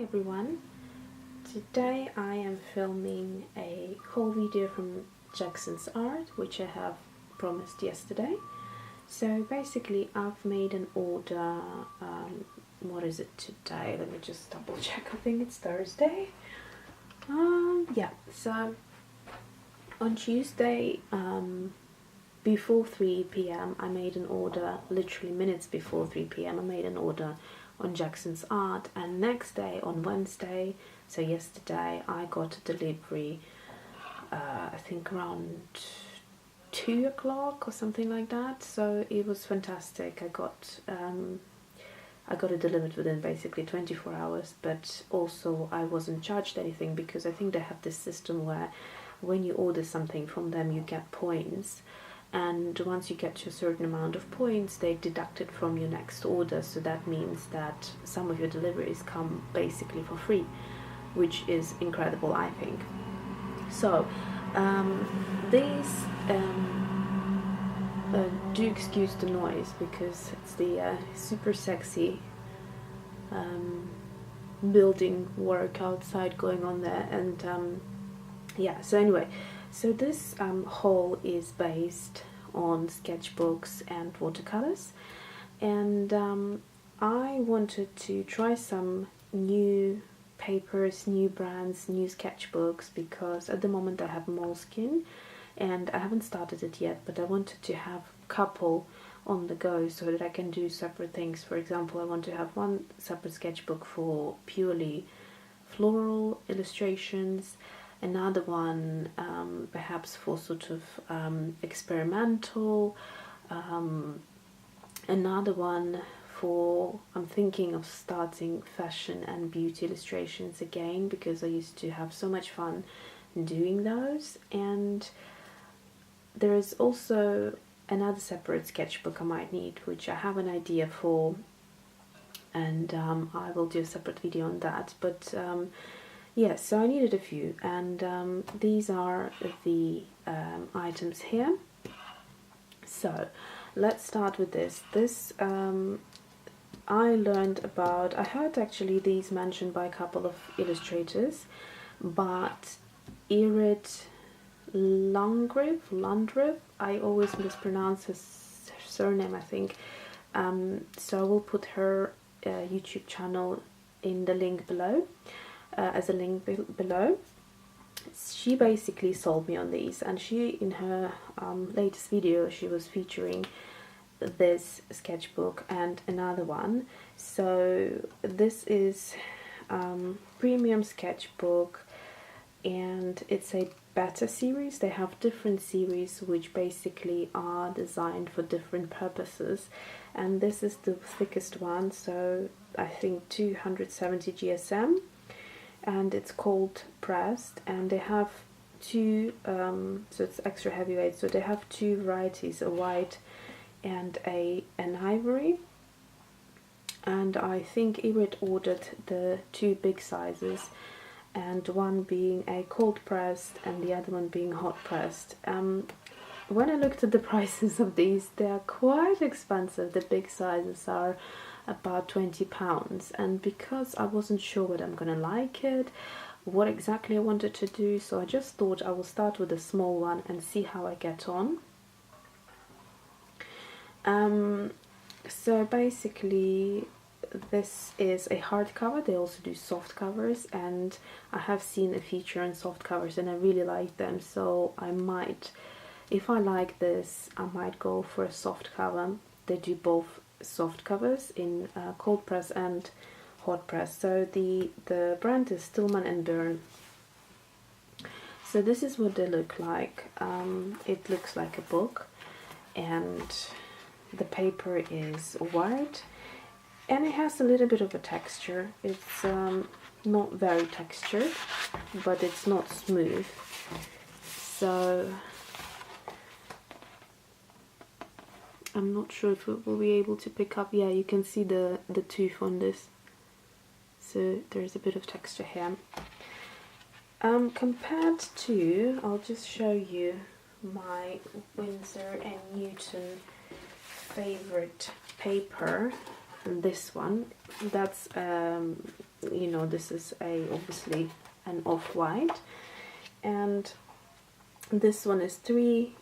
everyone. Today I am filming a whole video from Jackson's art, which I have promised yesterday. So basically I've made an order, what is it today? Let me just double check, I think it's Thursday. Yeah, so on Tuesday, before 3 p.m. I made an order, literally minutes before 3 p.m. I made an order on Jackson's art, and next day on Wednesday, so yesterday, I got a delivery, I think around 2 o'clock or something like that. So it was fantastic. I got it delivered within basically 24 hours, but also I wasn't charged anything because I think they have this system where when you order something from them you get points, and once you get to a certain amount of points they deduct it from your next order. So that means that some of your deliveries come basically for free, which is incredible, I think. So these do excuse the noise because it's the super sexy building work outside going on there. And yeah, so anyway, so this haul is based on sketchbooks and watercolors, and I wanted to try some new papers, new brands, new sketchbooks, because at the moment I have Moleskine and I haven't started it yet, but I wanted to have a couple on the go so that I can do separate things. For example, I want to have one separate sketchbook for purely floral illustrations, another one perhaps for sort of experimental, another one for, I'm thinking of starting fashion and beauty illustrations again, because I used to have so much fun doing those. And there is also another separate sketchbook I might need, which I have an idea for, and I will do a separate video on that. But yes, so I needed a few, and these are the items here. So let's start with this. This I learned about, I heard actually these mentioned by a couple of illustrators, but Irit Landgraf, I always mispronounce his surname, I think. So I will put her YouTube channel in the link below, as a link below. She basically sold me on these, and she, in her latest video, she was featuring this sketchbook and another one. So this is premium sketchbook, and it's a beta series. They have different series which basically are designed for different purposes, and this is the thickest one, so I think 270 GSM, and it's cold pressed, and they have two, so it's extra heavyweight, so they have two varieties, a white and an ivory, and I think Irit ordered the two big sizes, and one being a cold pressed and the other one being hot pressed. When I looked at the prices of these, they are quite expensive. The big sizes are about £20, and because I wasn't sure whether I'm gonna like it, what exactly I wanted to do, so I just thought I will start with a small one and see how I get on. So basically this is a hardcover. They also do soft covers, and I have seen a feature on soft covers and I really like them, so I might, if I like this, I might go for a soft cover. They do both soft covers in cold press and hot press. So the brand is Stillman Birn. So this is what they look like. It looks like a book, and the paper is white, and it has a little bit of a texture. It's not very textured, but it's not smooth. So I'm not sure if it will be able to pick up. Yeah, you can see the tooth on this. So there's a bit of texture here. Compared to, I'll just show you my Winsor & Newton favorite paper, and this one, that's you know, this is obviously an off-white, and this one is 300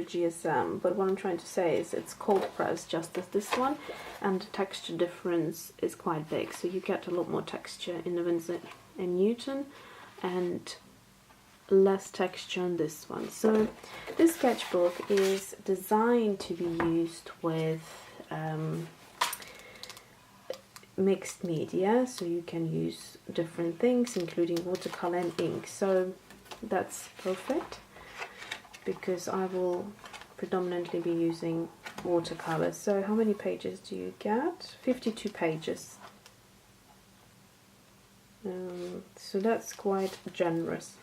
GSM, but what I'm trying to say is it's cold pressed just as this one, and the texture difference is quite big, so you get a lot more texture in the Winsor & Newton and less texture on this one. So this sketchbook is designed to be used with mixed media, so you can use different things including watercolor and ink, so that's perfect because I will predominantly be using watercolor. So how many pages do you get? 52 pages. So that's quite generous.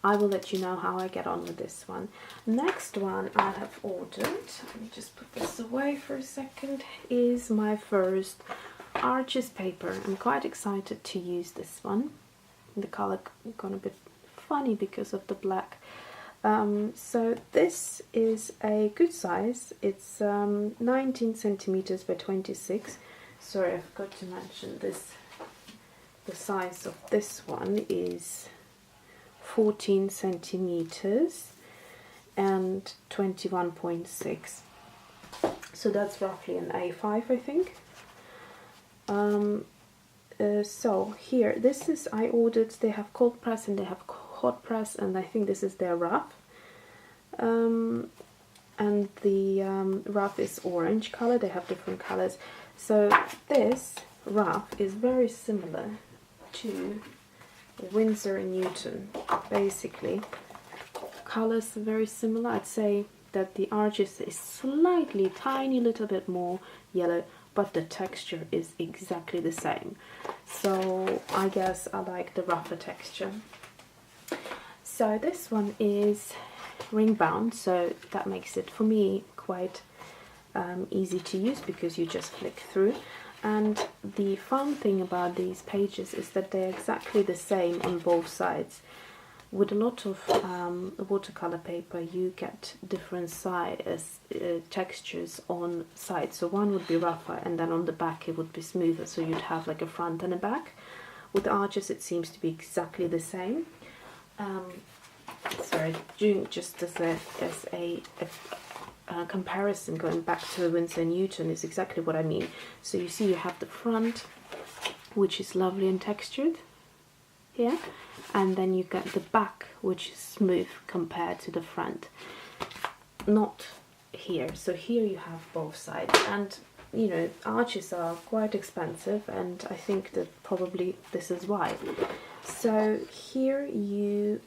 I will let you know how I get on with this one. Next one I have ordered, let me just put this away for a second, is my first Arches paper. I'm quite excited to use this one. The color gone a bit funny because of the black. So this is a good size. It's 19 centimeters by 26. Sorry, I forgot to mention this. The size of this one is 14 centimeters and 21.6. So that's roughly an A5, I think. So here, this is, I ordered, they have cold press and they have hot press, and I think this is their rough. And the rough is orange color, they have different colors. So this rough is very similar to Winsor & Newton, basically. Colors are very similar. I'd say that the Arches is slightly, tiny little bit more yellow, but the texture is exactly the same. So I guess I like the rougher texture. So this one is ring bound, so that makes it for me quite easy to use because you just flick through. And the fun thing about these pages is that they're exactly the same on both sides. With a lot of watercolor paper, you get different textures on sides. So one would be rougher, and then on the back it would be smoother. So you'd have like a front and a back. With the Arches, it seems to be exactly the same. Sorry, just as a comparison, going back to Winsor & Newton is exactly what I mean. So you see, you have the front, which is lovely and textured here, and then you get the back, which is smooth compared to the front. Not here. So here you have both sides, and you know, Arches are quite expensive, and I think that probably this is why. So here you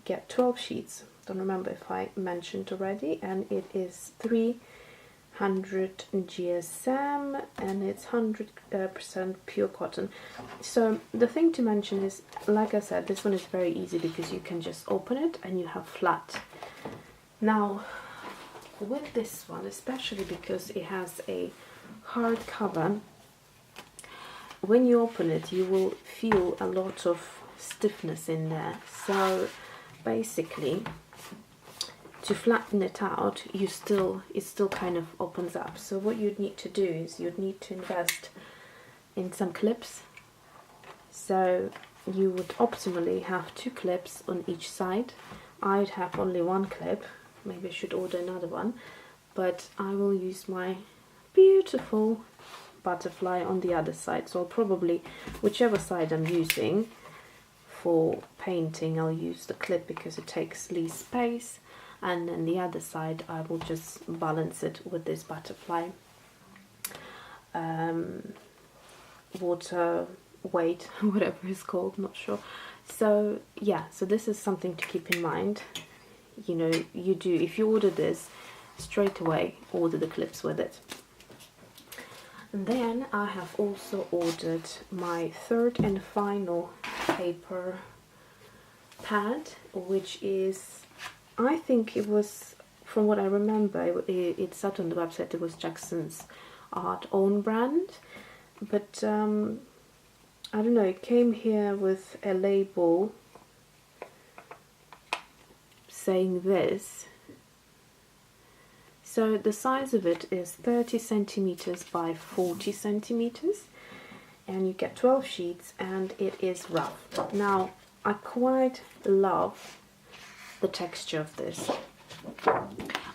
get 12 sheets. Don't remember if I mentioned already, and it is 300 GSM and it's 100% pure cotton. So the thing to mention is, like I said, this one is very easy because you can just open it and you have flat. Now with this one, especially because it has a hard cover, when you open it you will feel a lot of stiffness in there. So basically, to flatten it out, it still kind of opens up. So what you'd need to do is you'd need to invest in some clips. So you would optimally have 2 clips on each side. I'd have only 1 clip. Maybe I should order another one, but I will use my beautiful butterfly on the other side. So I'll probably, whichever side I'm using for painting, I'll use the clip because it takes least space, and then the other side I will just balance it with this butterfly water weight, whatever it's called, not sure. So yeah, so this is something to keep in mind. You know, you do, if you order this, straight away order the clips with it. And then I have also ordered my third and final paper pad, which is, I think it was, from what I remember, it said on the website it was Jackson's Art own brand, but I don't know, it came here with a label saying this. So the size of it is 30 centimeters by 40 centimeters. and you get 12 sheets, and it is rough. Now, I quite love the texture of this.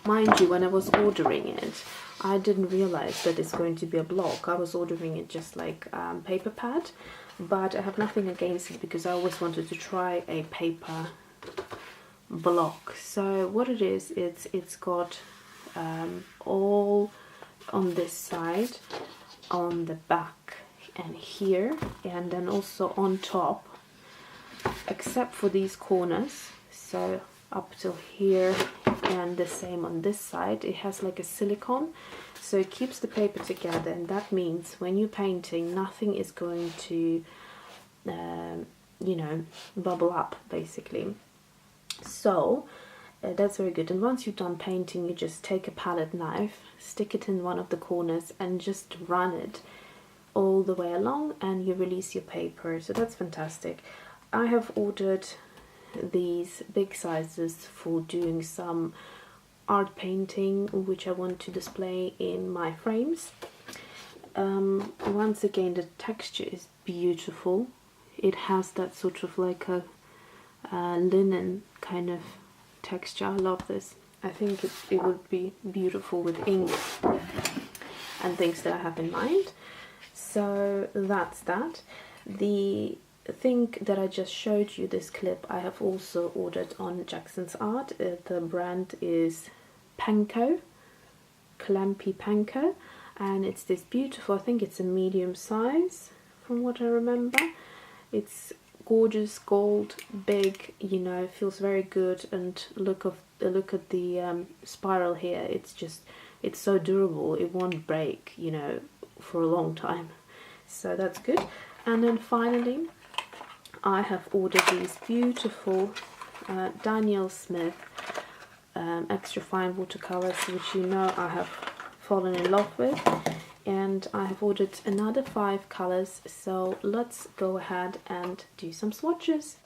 Mind you, when I was ordering it, I didn't realize that it's going to be a block. I was ordering it just like paper pad, but I have nothing against it because I always wanted to try a paper block. So what it is, it's got all on this side, on the back and here, and then also on top, except for these corners, so up till here, and the same on this side. It has like a silicone, so it keeps the paper together, and that means when you're painting, nothing is going to you know, bubble up basically. So that's very good. And once you're done painting, you just take a palette knife, stick it in one of the corners, and just run it all the way along, and you release your paper. So that's fantastic. I have ordered these big sizes for doing some art painting which I want to display in my frames. Once again, the texture is beautiful. It has that sort of like a linen kind of texture. I love this. I think it would be beautiful with ink and things that I have in mind. So that's that. The thing that I just showed you, this clip, I have also ordered on Jackson's Art. The brand is Panko, Clampy Panko, and it's this beautiful, I think it's a medium size from what I remember. It's gorgeous, gold, big, you know, feels very good, and look at the spiral here. It's so durable, it won't break, you know, for a long time. So that's good. And then finally, I have ordered these beautiful Daniel Smith extra fine watercolors, which you know I have fallen in love with, and I have ordered another 5 colors. So let's go ahead and do some swatches.